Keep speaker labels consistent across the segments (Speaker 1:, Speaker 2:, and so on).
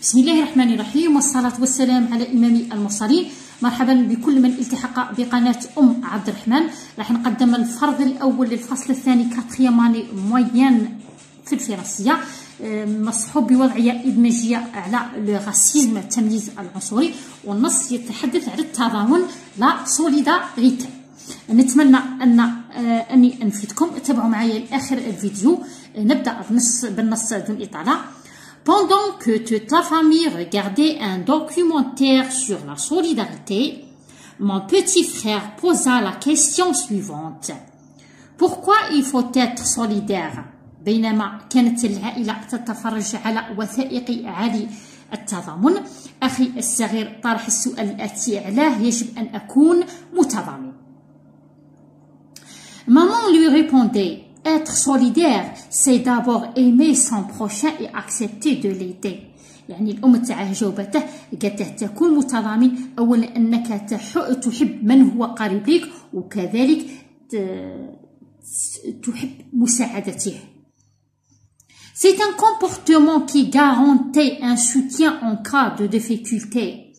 Speaker 1: بسم الله الرحمن الرحيم والصلاة والسلام على إمام المرسلين. مرحبا بكل من التحق بقناة عبد الرحمن. راح نقدم الفرض الأول للفصل الثاني كاتخياماني موين في الفرنسية، مصحوب بوضعية إدماجية على الراسيزم التمييز العنصري، والنص يتحدث على التضامن لا سوليداريتي. نتمنى أني أنفدكم. تابعوا معايا لآخر الفيديو. نبدأ بالنص دون إطالة. Pendant que toute la famille regardait un documentaire sur la solidarité, mon petit frère posa la question suivante. Pourquoi il faut être solidaire؟ بينما كانت العائلة تتفرج على وثائق علي التضامن، أخي الصغير طرح السؤال الآتي: علاه يجب أن أكون متضامن؟ Maman lui répondait: être solidaire, c'est d'abord aimer son prochain et accepter de l'aider. يعني الأم تاعه جاوبته قالت له تكون متضامن أولا أنك تحب من هو قريب لك، وكذلك تحب مساعدته. C'est un comportement qui garantit un soutien en cas de difficulté.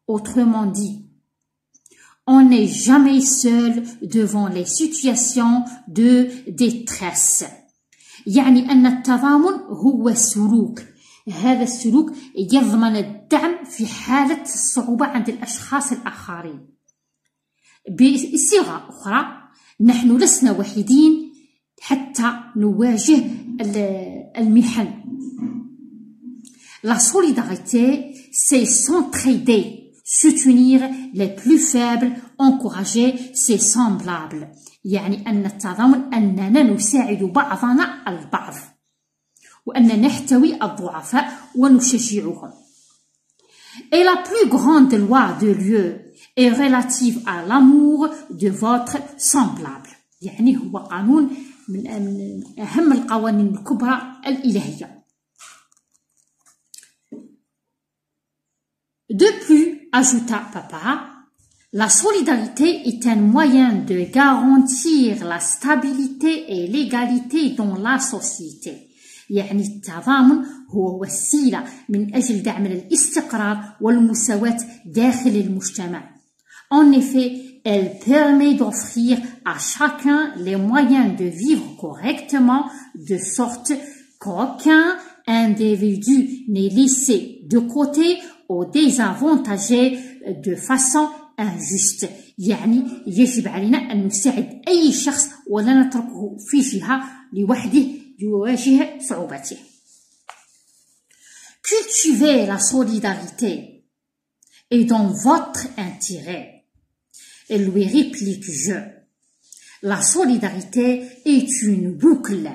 Speaker 1: Autrement dit, on n'est jamais seul devant les situations de détresse. يعني أن التضامن هو سلوك، هذا السلوك يضمن الدعم في حالة الصعوبة عند الأشخاص الآخرين. بصيغة أخرى، نحن لسنا وحيدين حتى نواجه المحن. La solidarité, c'est s'entraider, soutenir les plus faibles, encourager ses semblables. يعني أن التضامن أننا نساعد بعضنا البعض، وأن نحتوي الضعفاء ونشجعهم. Et la plus grande loi de Dieu est relative à l'amour de votre semblable. يعني هو قانون من أهم القوانين الكبرى الإلهية. De plus, ajouta papa, la solidarité est un moyen de garantir la stabilité et l'égalité dans la société. يعني التضامن هو وسيلة من أجل دعم الاستقرار والمساواة داخل المجتمع. En effet, elle permet d'offrir à chacun les moyens de vivre correctement, de sorte qu'aucun individu n'est laissé de côté ou désavantagé de façon injuste. يعني يجب علينا أن نساعد أي شخص ولا نتركه في جهة لوحده يواجه صعوبته. Cultivez la solidarité et dans votre intérêt. Et lui réplique-je: la solidarité est une boucle.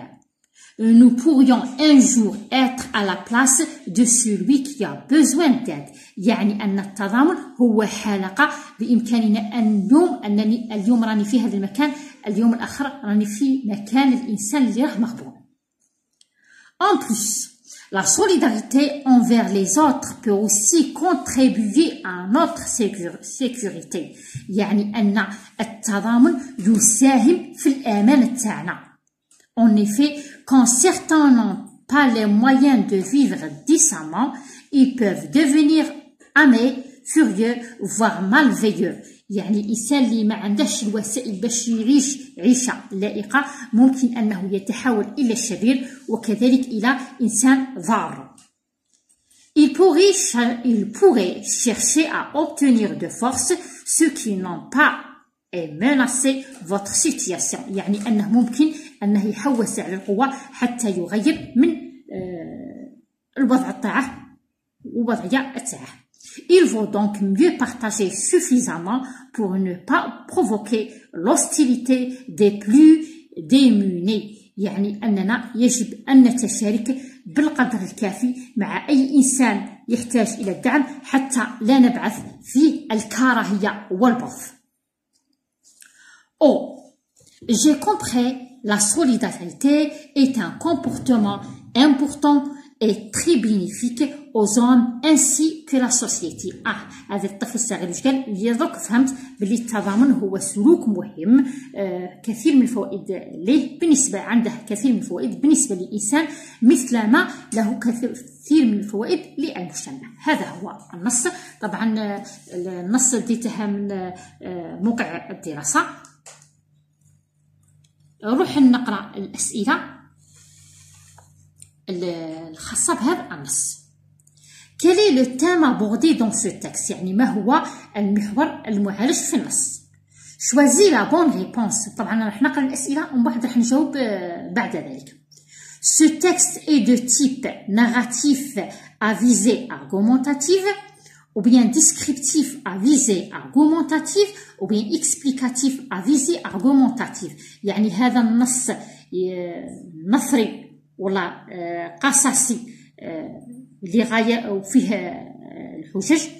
Speaker 1: Nous pourrions un jour être à la place de celui qui a besoin d'aide. يعني أن التضامن هو حلقة بإمكاننا أنني اليوم راني في هذا المكان، اليوم الآخر راني في مكان الإنسان اللي راه مغبون. En plus, la solidarité envers les autres peut aussi contribuer à notre sécurité. يعني أن التضامن يساهم في الأمان تاعنا. En effet, quand certains n'ont pas les moyens de vivre décemment, ils peuvent devenir amers, furieux, voire malveilleux. يعني الإنسان اللي ما عندهش الوسائل باش يعيش عيشة لائقة ممكن أنه يتحول إلى الشرير وكذلك إلى إنسان ضار. Il pourrait chercher à obtenir de force ceux qui n'ont pas et menacer votre situation. يعني أنه ممكن أنه يحوس على القوة حتى يغير من الوضع تاعه ووضعية تاعه. Il vaut donc mieux partager suffisamment pour ne pas provoquer l'hostilité des plus démunis. يعني أننا يجب أن نتشارك بالقدر الكافي مع أي إنسان يحتاج إلى الدعم حتى لا نبعث في الكراهية والبغض. Oh, j'ai compris, la solidarité est un comportement important et très bénéfique aux hommes ainsi que la société. هذا الطفل الصغير واش قال؟ درك فهمت باللي التضامن هو سلوك مهم، كثير من الفوائد ليه بالنسبة عنده كثير من الفوائد بالنسبة للإنسان، مثل ما له كثير من الفوائد للمجتمع. هذا هو النص. طبعا النص ديته من موقع الدراسة. نروح نقرأ الأسئلة الخاصة بهذا النص. Quel est le thème abordé dans ce texte؟ يعني ما هو المحور المعالج في النص؟ Choisis la bonne réponse. طبعا راح نقرأ الأسئلة ومن بعد راح نجاوب بعد ذلك. Ce texte est de type narratif à visée argumentative, ou bien descriptif à visée argumentative, ou bien explicatif à visée argumentative. يعني هذا النص نثري ولا قصصي لغاية وفيه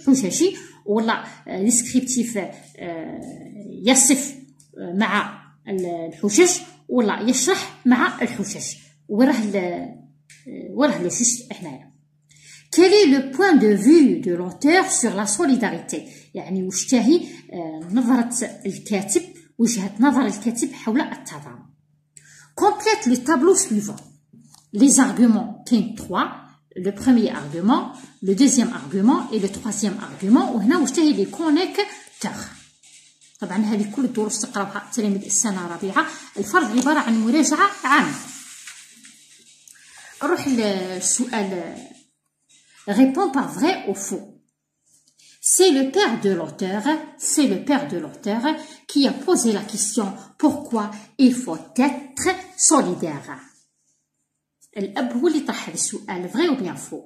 Speaker 1: حججي، ولا ديسكريبتيف يصف مع الحجج، ولا يشرح مع الحجج. وراه لوجيست هنايا. Quel est le point de vue de l'auteur sur la solidarité؟ يعني واش تاهي نظرة الكاتب، وجهة نظر الكاتب حول التضامن. Complète le tableau suivant. Les arguments كاين 3. Le premier argument, le deuxième argument et le troisième argument. وهنا واش تاهي لي كونيكتور. طبعا هذه كل الدروس تقراوها تلاميذ السنة الرابعة. الفرض عبارة عن مراجعة عامة. نروح للسؤال. Réponds par vrai ou faux. C'est le père de l'auteur qui a posé la question pourquoi il faut être solidaire. الأب هو اللي طرح هذا السؤال. vrai ou bien faux.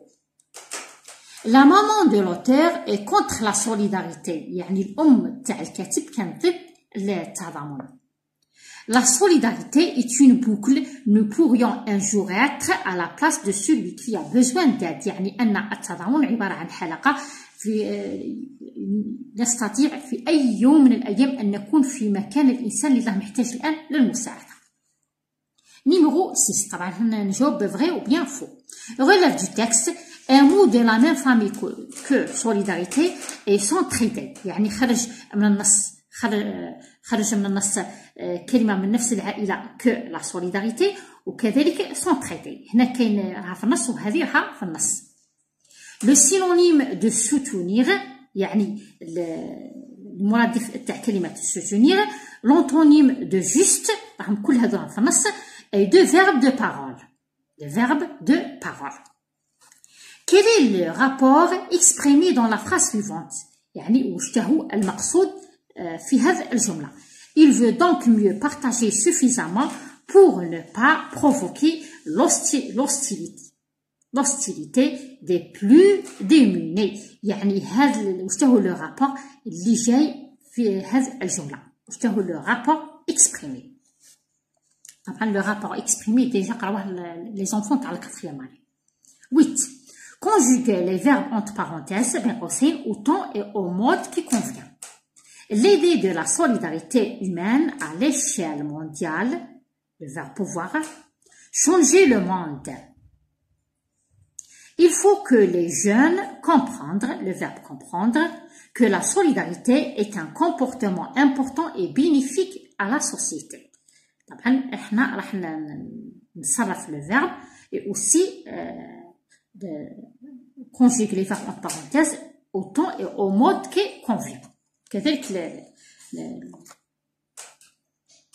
Speaker 1: La maman de l'auteur est contre la solidarité. يعني الأم تاع الكاتب كانت ضد التضامن. La solidarité est une boucle. Nous pourrions un jour être à la place de celui qui a besoin d'aide. يعني أن التضامن عبارة عن حلقة نستطيع في أي يوم من الأيام أن نكون في مكان الإنسان اللي محتاج الآن للمساعدة. Numéro 6. طبعا هنا نجاوب vrai ou bien faux. Relève du texte un mot de la même famille que solidarité et s'entraider. يعني خرج من النص كلمة من نفس العائلة que la solidarité وكذلك s'entraider. هنا كاين راها في النص وهذه راها في النص. Le synonyme de soutenir يعني المرادف تاع كلمة soutenir. L'antonyme de juste راهم كل هذول في النص. Et deux verbes de parole. Le verbe de parole. Quel est le rapport exprimé dans la phrase suivante؟ يعني وش هو المقصود في هذه الجملة. Il veut donc mieux partager suffisamment pour ne pas provoquer l'hostilité des plus démunis. يعني هذا وش هو le rapport اللي جاي في هذه الجملة. وش هو le rapport exprimé. طبعا le rapport exprimé déjà قراوه les enfants تاع الquatrième année. 8. Conjuguer les verbes entre parenthèses بين قوسين au temps et au mode qui convient. L'idée de la solidarité humaine à l'échelle mondiale, le verbe pouvoir, changer le monde. Il faut que les jeunes comprendre, le verbe comprendre, que la solidarité est un comportement important et bénéfique à la société. طبعا احنا راح نصرف le verbe et aussi conjuguer les verbes entre parenthèses au temps et au mode qui convient. كذلك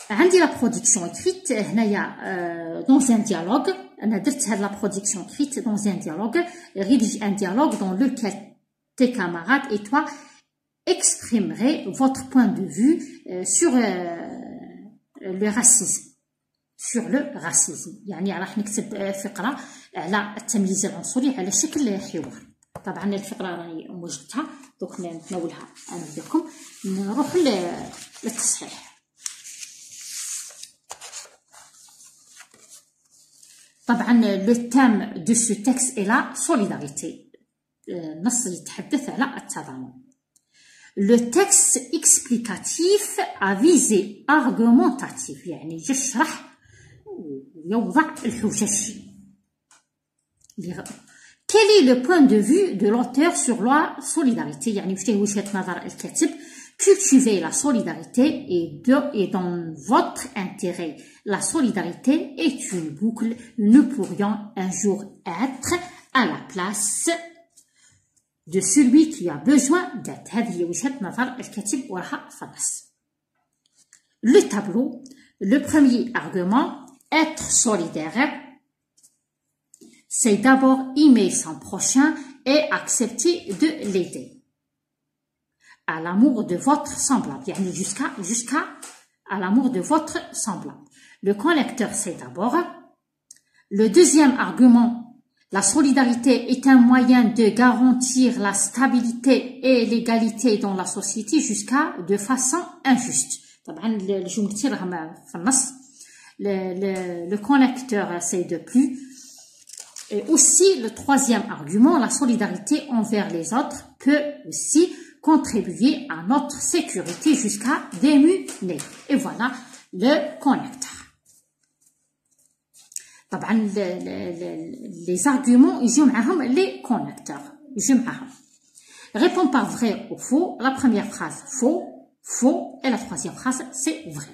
Speaker 1: عندي لا برودكسيون écrite هنايا dans un dialogue. انا درت هاد لا برودكسيون écrite dans un dialogue. rédige un dialogue dans lequel tes camarades et toi exprimerez votre point de vue sur le racisme. يعني راح نكتب فقرة على التمييز العنصري على شكل حوار. طبعا الفقرة راني وجدتها دوك نتناولها انا وياكم. نروح للتصحيح. طبعا le thème de ce texte est la solidarité. النص يتحدث على التضامن. Le texte explicatif à visée argumentative يعني يشرح ويوضع الحجج. Quel est le point de vue de l'auteur sur la solidarité? يعني وش هي وجهة نظر الكاتب. Cultivez la solidarité et dans votre intérêt. La solidarité est une boucle. Nous pourrions un jour être à la place de celui qui a besoin d'aide. هذه هي وجهة نظر الكاتب وراها فلس. Le tableau, le premier argument, être solidaire, c'est d'abord aimer son prochain et accepter de l'aider. À l'amour de votre semblable, يعني jusqu'à à l'amour de votre semblable. Le connecteur, c'est d'abord. Le deuxième argument, la solidarité est un moyen de garantir la stabilité et l'égalité dans la société jusqu'à de façon injuste. طبعا الجملتين راهم في النص. Le connecteur, c'est de plus. Et aussi, le troisième argument, la solidarité envers les autres peut aussi contribuer à notre sécurité jusqu'à démuner. Et voilà le connecteur. طبعا les arguments يجوا معهم les connecteurs يجوا معهم. Réponds par vrai ou faux. La première phrase faux et la troisième phrase c'est vrai.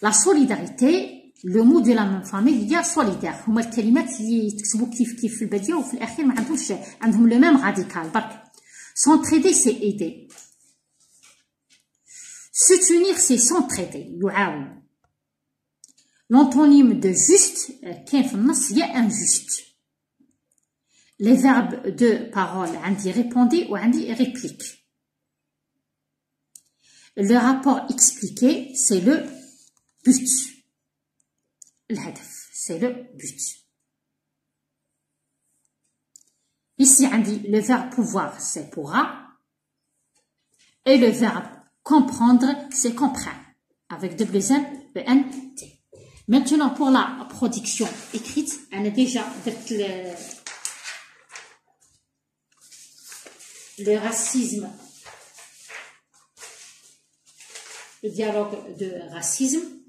Speaker 1: La solidarité, le mot de la même famille هي solidaire. هما الكلمات اللي يكتبوا كيف في البداية وفي الأخير ما عندهم le même radical برك. S'entraider, c'est aider. Soutenir, c'est s'entraider. يعاون. L'antonyme de juste, كاين في النص هي injuste. Les verbes de parole, عندي répondez ou عندي réplique. Le rapport expliqué, c'est le but. الهدف, c'est le but. Ici, on dit le verbe pouvoir, c'est pourra. Et le verbe comprendre, c'est comprendre. Avec double N, E-N-T. Maintenant, pour la production écrite, on a déjà le racisme, le dialogue de racisme.